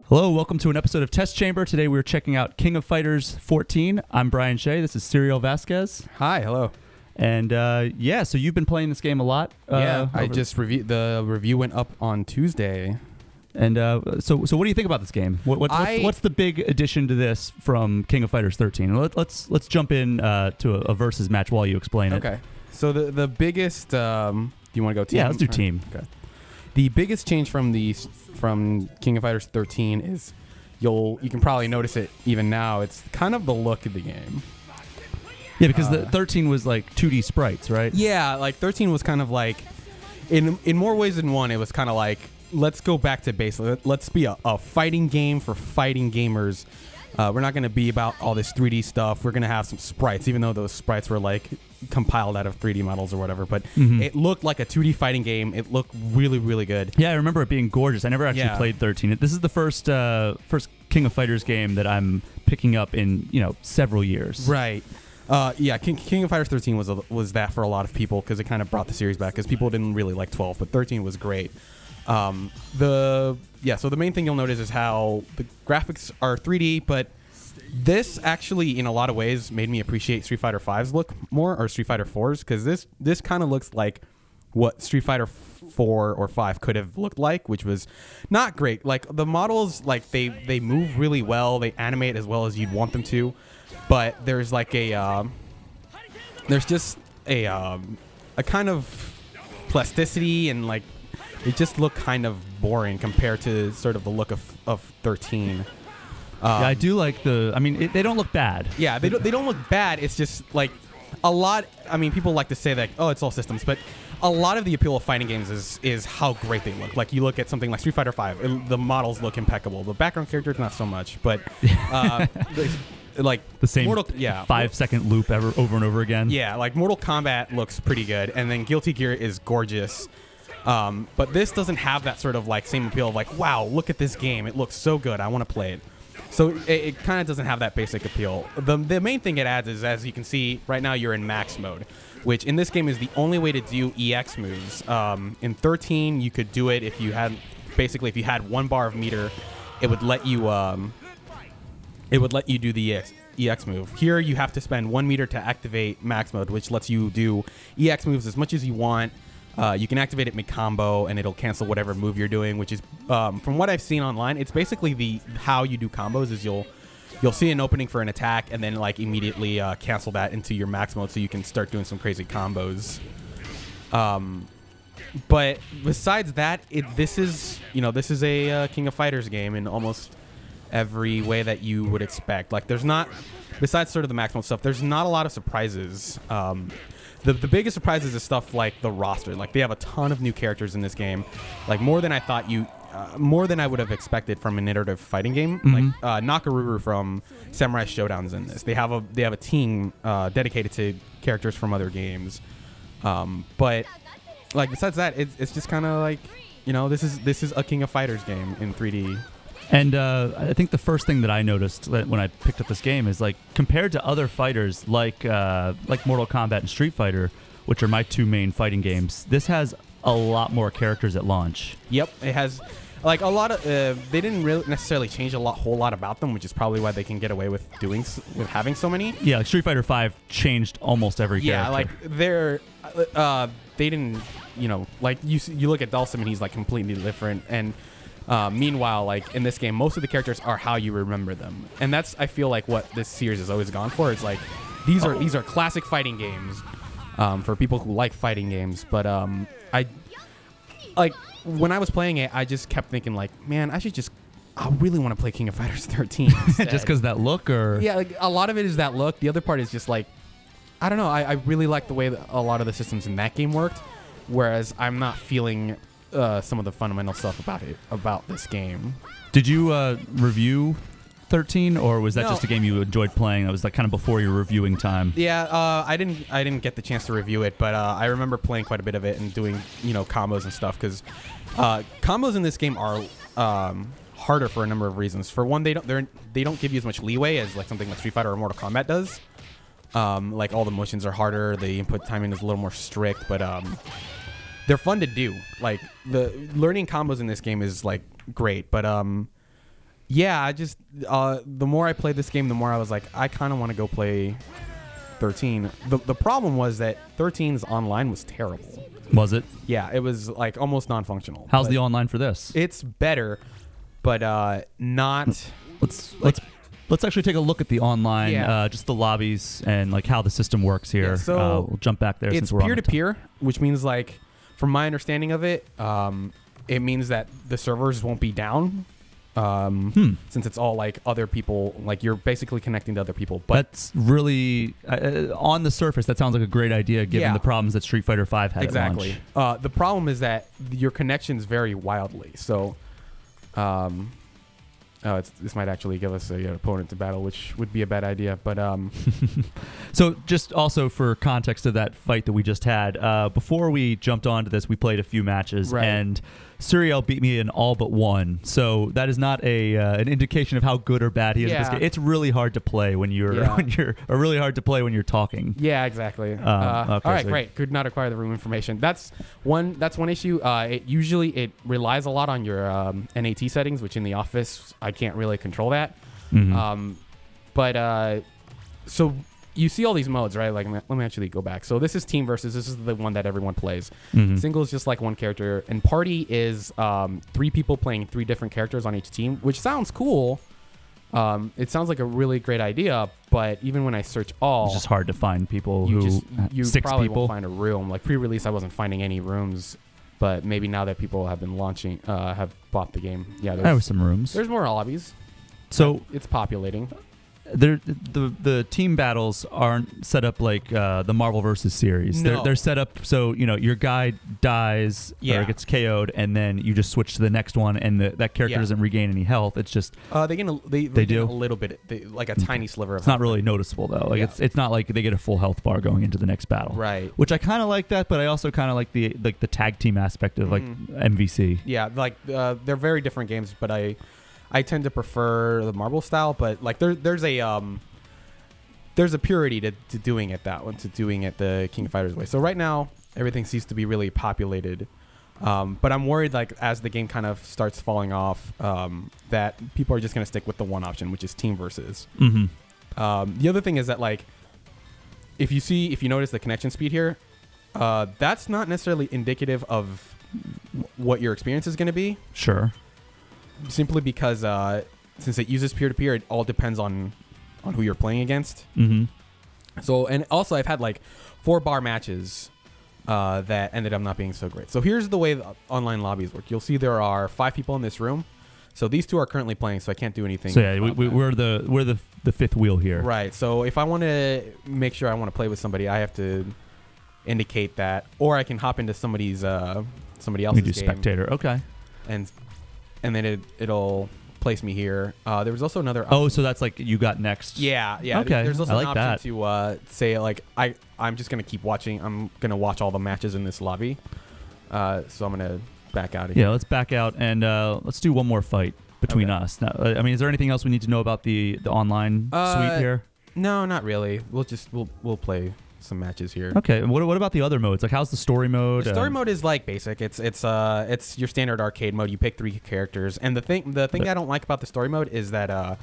Hello, welcome to an episode of Test Chamber. Today we're checking out King of Fighters 14. I'm Brian Shea. This is Suriel Vazquez. Hi, hello. And so you've been playing this game a lot. I just reviewed. The review went up on Tuesday. And so what do you think about this game? What's the big addition to this from King of Fighters 13? Let's jump in to a versus match while you explain it. Okay. So the biggest. Do you want to go team? Yeah, let's do team. Okay. The biggest change from King of Fighters 13 is you can probably notice it even now. It's kind of the look of the game. Yeah, because the 13 was like 2D sprites, right? Yeah, like 13 was kind of like, in more ways than one, it was kind of like, let's go back to basics. Let's be a fighting game for fighting gamers. We're not going to be about all this 3D stuff. We're going to have some sprites, even though those sprites were like compiled out of 3D models or whatever. But it looked like a 2D fighting game. It looked really, really good. Yeah, I remember it being gorgeous. I never actually played 13. This is the first King of Fighters game that I'm picking up in several years. Right. King of Fighters 13 was that for a lot of people because it kind of brought the series back because people didn't really like 12, but 13 was great. So the main thing you'll notice is how the graphics are 3D, but this actually, in a lot of ways, made me appreciate Street Fighter V's look more, or Street Fighter 4's, because this kind of looks like what Street Fighter 4 or 5 could have looked like, which was not great. Like, the models, like, they move really well, they animate as well as you'd want them to, but there's like there's just a kind of plasticity and like it just looked kind of boring compared to sort of the look of 13. I do like they don't look bad. Yeah, they don't look bad. It's just like a lot. I mean, people like to say that, oh, it's all systems, but a lot of the appeal of fighting games is how great they look. Like, you look at something like Street Fighter V, the models look impeccable. The background characters, not so much, but like the same 5-second loop over and over again. Yeah, like Mortal Kombat looks pretty good, and then Guilty Gear is gorgeous. But this doesn't have that sort of like same appeal of like, wow, look at this game. It looks so good. I want to play it. So it kind of doesn't have that basic appeal. The main thing it adds is, as you can see, right now you're in max mode, which in this game is the only way to do EX moves. In 13, you could do it if you had, basically if you had 1 bar of meter, it would let you do the EX move. Here you have to spend 1 meter to activate max mode, which lets you do EX moves as much as you want. You can activate it mid-combo, and it'll cancel whatever move you're doing, which is, from what I've seen online, it's basically how you do combos is you'll see an opening for an attack, and then like immediately cancel that into your max mode so you can start doing some crazy combos. But besides that, this is a King of Fighters game in almost every way that you would expect. Like, there's not, besides sort of the max mode stuff, there's not a lot of surprises. The biggest surprises is stuff like the roster. Like, they have a ton of new characters in this game, like more than I would have expected from an iterative fighting game. Like Nakaruru from Samurai Shodown is in this. They have a team dedicated to characters from other games. But like, besides that, it's just kind of like, this is a King of Fighters game in 3D. And I think the first thing that I noticed when I picked up this game is, like, compared to other fighters like Mortal Kombat and Street Fighter, which are my two main fighting games, this has a lot more characters at launch. Yep, it has like a lot of. They didn't really necessarily change a whole lot about them, which is probably why they can get away with having so many. Yeah, like Street Fighter V changed almost every character. Yeah, like they didn't. Like you look at Dhalsim and he's like completely different and. Meanwhile, like in this game, most of the characters are how you remember them, and that's, I feel like, what this series has always gone for. It's like these are classic fighting games for people who like fighting games. But when I was playing it, I just kept thinking like, man, I really want to play King of Fighters 13 just because that look, or yeah, like a lot of it is that look. The other part is just like, I don't know. I really like the way that a lot of the systems in that game worked, whereas I'm not feeling some of the fundamental stuff about this game. Did you review 13, or was that just a game you enjoyed playing? That was like kind of before your reviewing time. Yeah, I didn't get the chance to review it, but I remember playing quite a bit of it and doing combos and stuff, because combos in this game are harder for a number of reasons. For one, they don't give you as much leeway as like something like Street Fighter or Mortal Kombat does. Like, all the motions are harder, the input timing is a little more strict, but they're fun to do. Like, the learning combos in this game is like great, but Yeah, I just the more I played this game, the more I was like, I kind of want to go play 13. The problem was that 13's online was terrible. Was it? Yeah, it was like almost non-functional. How's the online for this? It's better, but not. Let's actually take a look at the online, just the lobbies and like how the system works here. Yeah, so we'll jump back there. It's since we're peer-to-peer, which means like, from my understanding of it, it means that the servers won't be down. Since it's all like other people, like you're basically connecting to other people. But that's really on the surface, that sounds like a great idea given the problems that Street Fighter V had exactly. at launch. The problem is that your connections vary wildly. So, this might actually give us an opponent to battle, which would be a bad idea. But so just also for context of that fight that we just had, before we jumped onto this, we played a few matches, and Suriel beat me in all but one. So that is not an indication of how good or bad he is at this game. It's really hard to play when you're or really hard to play when you're talking. Yeah, exactly. Okay, all right, great. Could not acquire the room information. That's one issue. It relies a lot on your NAT settings, which in the office I can't really control that. So you see all these modes, right? Like, let me actually go back. So this is team versus. This is the one that everyone plays. Single is just like one character, and party is 3 people playing 3 different characters on each team, which sounds cool. It sounds like a really great idea, but even when I search all, it's just hard to find people you 6 probably people won't find a room. Like pre-release, I wasn't finding any rooms, but maybe now that people have been launching, have bought the game, there were some rooms. There's more lobbies, so it's populating. The team battles aren't set up like the Marvel vs. series. No. They're set up so your guy dies or gets KO'd, and then you just switch to the next one, and that character doesn't regain any health. It's just they get a little bit, like a tiny sliver of it's not really noticeable though. Like it's not like they get a full health bar going into the next battle. Right. Which I kind of like that, but I also kind of like the tag team aspect of like MVC. Yeah, like they're very different games, but I tend to prefer the Marvel style, but like there's a purity to doing it to doing it the King of Fighters way. So right now everything seems to be really populated, but I'm worried like as the game kind of starts falling off, that people are just going to stick with the one option, which is team versus. The other thing is that like if you notice the connection speed here, that's not necessarily indicative of what your experience is going to be. Sure. Simply because since it uses peer-to-peer, it all depends on who you're playing against. So, and also I've had like 4-bar matches that ended up not being so great. So here's the way the online lobbies work. You'll see there are 5 people in this room. So these 2 are currently playing, so I can't do anything. So yeah, we're the 5th wheel here. Right. So if I want to make sure I want to play with somebody, I have to indicate that, or I can hop into somebody else's You do game. spectator. Okay. And then it'll place me here. There was also another option. Oh, so that's like you got next. Yeah. Okay. There's also I like an option to say like I'm just gonna keep watching. I'm gonna watch all the matches in this lobby. So I'm gonna back out of here. Yeah, let's back out and let's do one more fight between us. Now, I mean, is there anything else we need to know about the online suite here? No, not really. We'll play some matches here. Okay. And what about the other modes? Like, how's the story mode? The story mode is like basic. It's your standard arcade mode. You pick 3 characters, and the thing I don't like about the story mode is that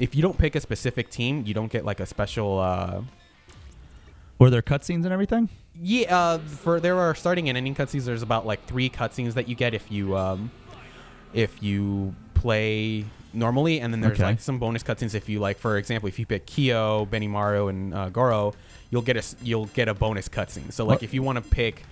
if you don't pick a specific team, you don't get like a special. Were there cutscenes and everything? Yeah. There are starting and ending cutscenes. There's about like 3 cutscenes that you get if you play normally, and then there's like some bonus cutscenes if you like. For example, if you pick Kyo, Benimaru, and Goro, you'll get a bonus cutscene. So like if you want to pick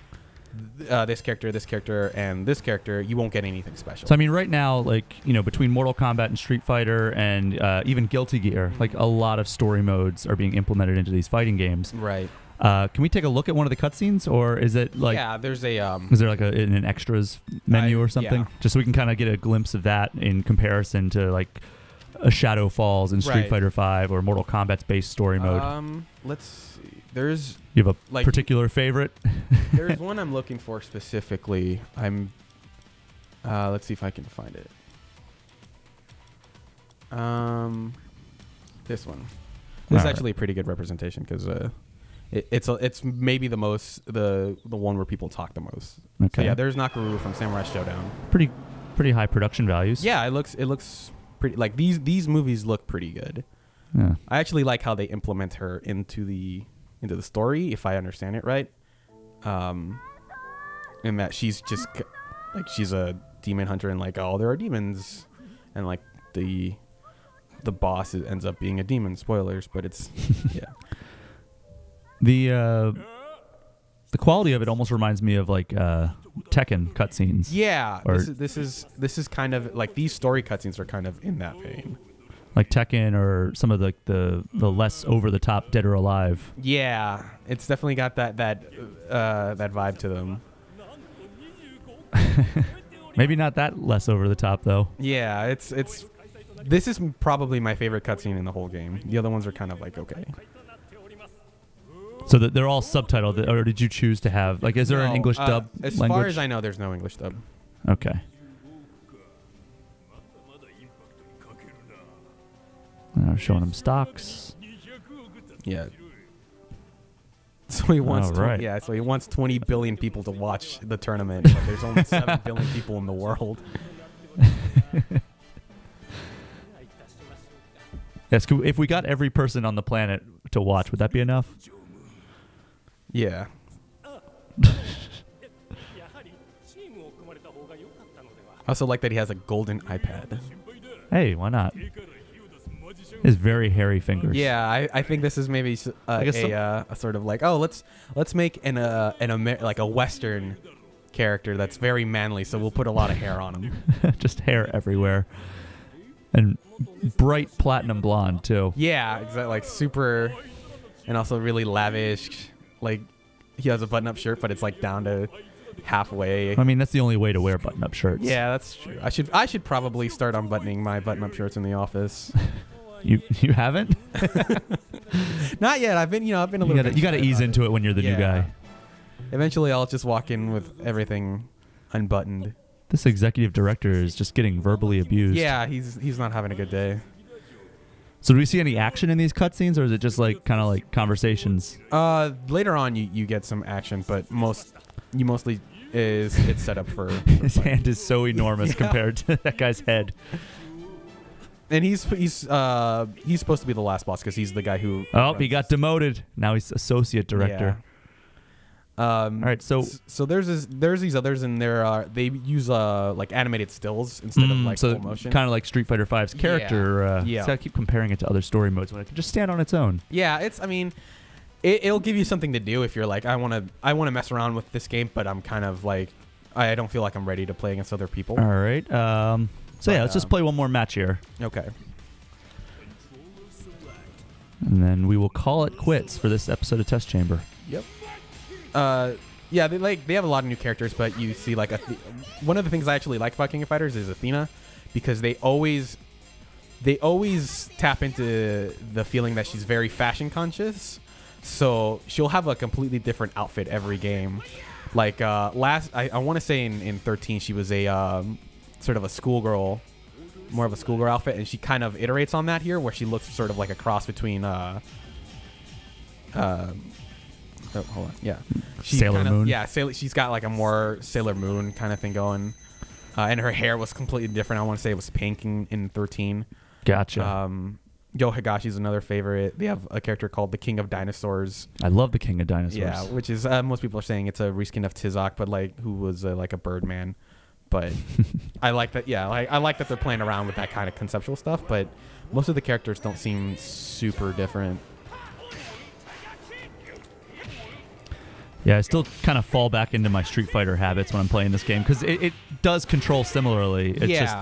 this character, and this character, you won't get anything special. So I mean, right now, like between Mortal Kombat and Street Fighter, and even Guilty Gear, like a lot of story modes are being implemented into these fighting games. Right. Can we take a look at one of the cutscenes, or is it like? Yeah, there's a. Is there like an extras menu or something? Yeah. Just so we can kind of get a glimpse of that in comparison to like a Shadow Falls in Street Fighter V or Mortal Kombat's base story mode. Let's see. There's. You have a particular favorite? There's one I'm looking for specifically. Let's see if I can find it. This one. This is actually a pretty good representation because it's maybe the one where people talk the most. So yeah, there's Nakaruru from Samurai Shodown. Pretty high production values. Yeah, it looks pretty like these movies look pretty good. Yeah. I actually like how they implement her into the story, if I understand it right. In that she's just like she's a demon hunter, and like, oh, there are demons, and like the boss ends up being a demon. Spoilers, but it's yeah. The quality of it almost reminds me of like Tekken cutscenes. Yeah, Or- this is kind of like these story cutscenes are kind of in that vein. Like Tekken or some of the less over the top Dead or Alive. Yeah, it's definitely got that vibe to them. Maybe not that less over the top though. Yeah, it's this is probably my favorite cutscene in the whole game. The other ones are kind of like okay. So that they're all subtitled, or did you choose to have like? Is there an No, English dub As language? far as I know, there's no English dub. Okay. Showing them stocks. Yeah. So he wants All right. so he wants 20 billion people to watch the tournament, but there's only 7 billion people in the world. Yes, if we got every person on the planet to watch, would that be enough? Yeah. I also like that he has a golden iPad. Hey, why not? His very hairy fingers. Yeah, I think this is maybe a sort of like, oh, let's make like a Western character that's very manly, so we'll put a lot of hair on him. Just hair everywhere. And bright platinum blonde, too. Yeah, exactly. Like super, and also really lavish. Like he has a button-up shirt, but it's like down to halfway. I mean, that's the only way to wear button-up shirts. Yeah, that's true. I should probably start unbuttoning my button-up shirts in the office. You haven't? Not yet. I've been a little. You got to ease into it when you're the new guy. Eventually, I'll just walk in with everything unbuttoned. This executive director is just getting verbally abused. Yeah, he's not having a good day. So do we see any action in these cutscenes, or is it just like kind of like conversations? Later on, you get some action, but mostly it's set up for. His hand is so enormous compared to that guy's head. And he's supposed to be the last boss because he's the guy who. Oh, he got demoted. Now he's associate director. Yeah. All right, so there's these others, and they use like animated stills instead of like full motion. Kind of like Street Fighter V's character. Yeah. So I keep comparing it to other story modes when it can just stand on its own. Yeah, it'll give you something to do if you're like, I want to mess around with this game, but I'm kind of like, I don't feel like I'm ready to play against other people. All right. Let's just play one more match here. Okay. And then we will call it quits for this episode of Test Chamber. Yep. Yeah, they have a lot of new characters, but you see like one of the things I actually like about King of Fighters is Athena, because they always tap into the feeling that she's very fashion conscious. So she'll have a completely different outfit every game. Like I want to say in 13 she was a sort of a schoolgirl, more of a schoolgirl outfit, and she kind of iterates on that here, where she looks sort of like a cross between hold on. Yeah. Sailor Moon. Yeah, she's got like a more Sailor Moon kind of thing going. And her hair was completely different. I want to say it was pink in 13. Gotcha. Yo Higashi's another favorite. They have a character called the King of Dinosaurs. I love the King of Dinosaurs. Yeah, which is most people are saying it's a reskin of Tizok, but like who was like a Birdman. But I like that. Yeah, I like that they're playing around with that kind of conceptual stuff. But most of the characters don't seem super different. Yeah, I still kind of fall back into my Street Fighter habits when I'm playing this game because it does control similarly. It's just,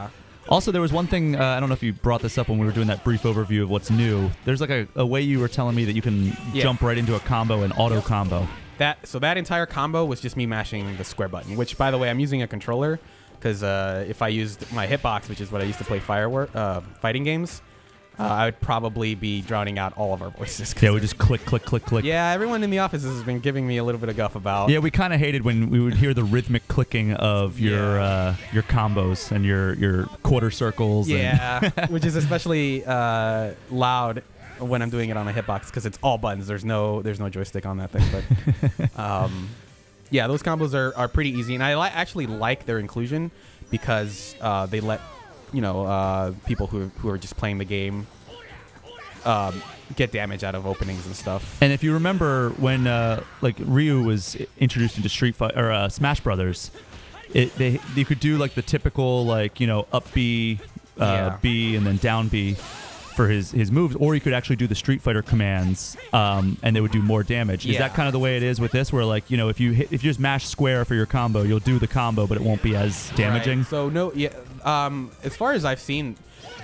also, there was one thing, I don't know if you brought this up when we were doing that brief overview of what's new. There's like a way you were telling me that you can jump right into a combo and auto combo. So that entire combo was just me mashing the square button, which, by the way, I'm using a controller because if I used my hitbox, which is what I used to play fighting games, I would probably be drowning out all of our voices. Yeah, we just click, click, click, click. Yeah, everyone in the office has been giving me a little bit of guff about. Yeah, we kind of hated when we would hear the rhythmic clicking of your combos and your quarter circles. Yeah, which is especially loud when I'm doing it on a hitbox because it's all buttons. There's no joystick on that thing. But yeah, those combos are pretty easy, and I actually like their inclusion because they let people who are just playing the game get damage out of openings and stuff. And if you remember when like Ryu was introduced into Street Fighter or Smash Brothers, you could do like the typical like up B, B and then down B for his moves, or you could actually do the Street Fighter commands, and they would do more damage. Is that kind of the way it is with this, where like if you just mash square for your combo, you'll do the combo, but it won't be as damaging? Right. So as far as I've seen,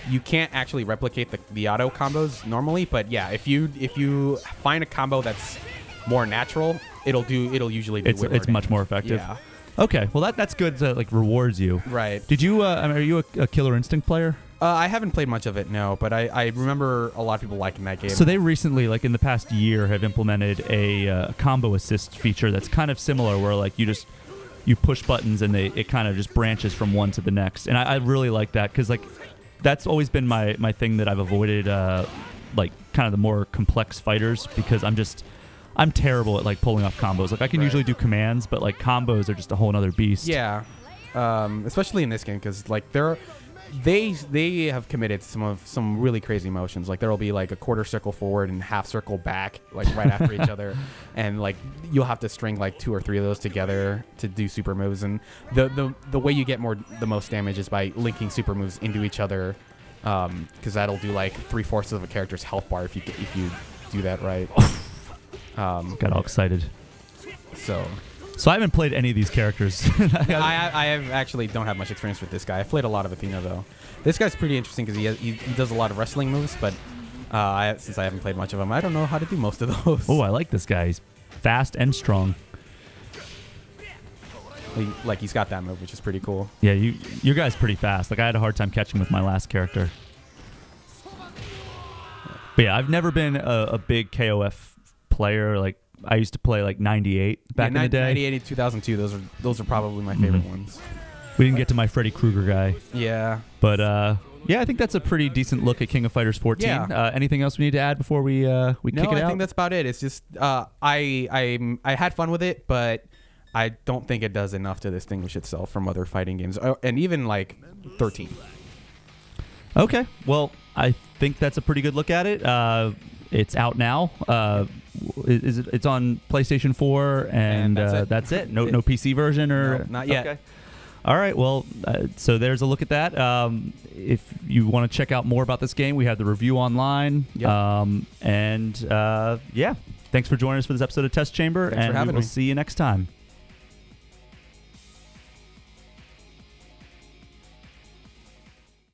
you can't actually replicate the auto combos normally, but yeah, if you find a combo that's more natural, it'll usually do it's much more effective. Yeah. Okay, well that's good. That like rewards you. Right. Did you? Are you a Killer Instinct player? I haven't played much of it, no, but I remember a lot of people liking that game. So they recently, like in the past year, have implemented a combo assist feature that's kind of similar, where like you push buttons and it kind of just branches from one to the next. And I really like that, because like that's always been my thing that I've avoided, like kind of the more complex fighters, because I'm terrible at like pulling off combos. Like I can usually do commands, but like combos are just a whole other beast. Yeah, especially in this game, because like they have committed some really crazy motions. Like there'll be like a quarter circle forward and half circle back, like right after each other, and like you'll have to string like 2 or 3 of those together to do super moves. And the way you get the most damage is by linking super moves into each other, because that'll do like 3/4 of a character's health bar if you do that right. Got all excited. So I haven't played any of these characters. I actually don't have much experience with this guy. I've played a lot of Athena, though. This guy's pretty interesting because he does a lot of wrestling moves, but since I haven't played much of him, I don't know how to do most of those. Oh, I like this guy. He's fast and strong. He's got that move, which is pretty cool. Yeah, your guy's pretty fast. Like I had a hard time catching with my last character. But yeah, I've never been a big KOF player. Like I used to play like 98 back in the day. 98 and 2002. Those are probably my favorite ones. We didn't get to my Freddy Krueger guy. Yeah. But yeah, I think that's a pretty decent look at King of Fighters 14. Yeah. Anything else we need to add before we kick it out? No, I think that's about it. It's just I had fun with it, but I don't think it does enough to distinguish itself from other fighting games, and even like 13. Okay. Well, I think that's a pretty good look at it. It's out now. It's on PlayStation 4, and that's it. No PC version or no, not yet. Okay. All right. Well, so there's a look at that. If you want to check out more about this game, we have the review online. Yep. Yeah, thanks for joining us for this episode of Test Chamber, Thanks for having we'll me. see you next time.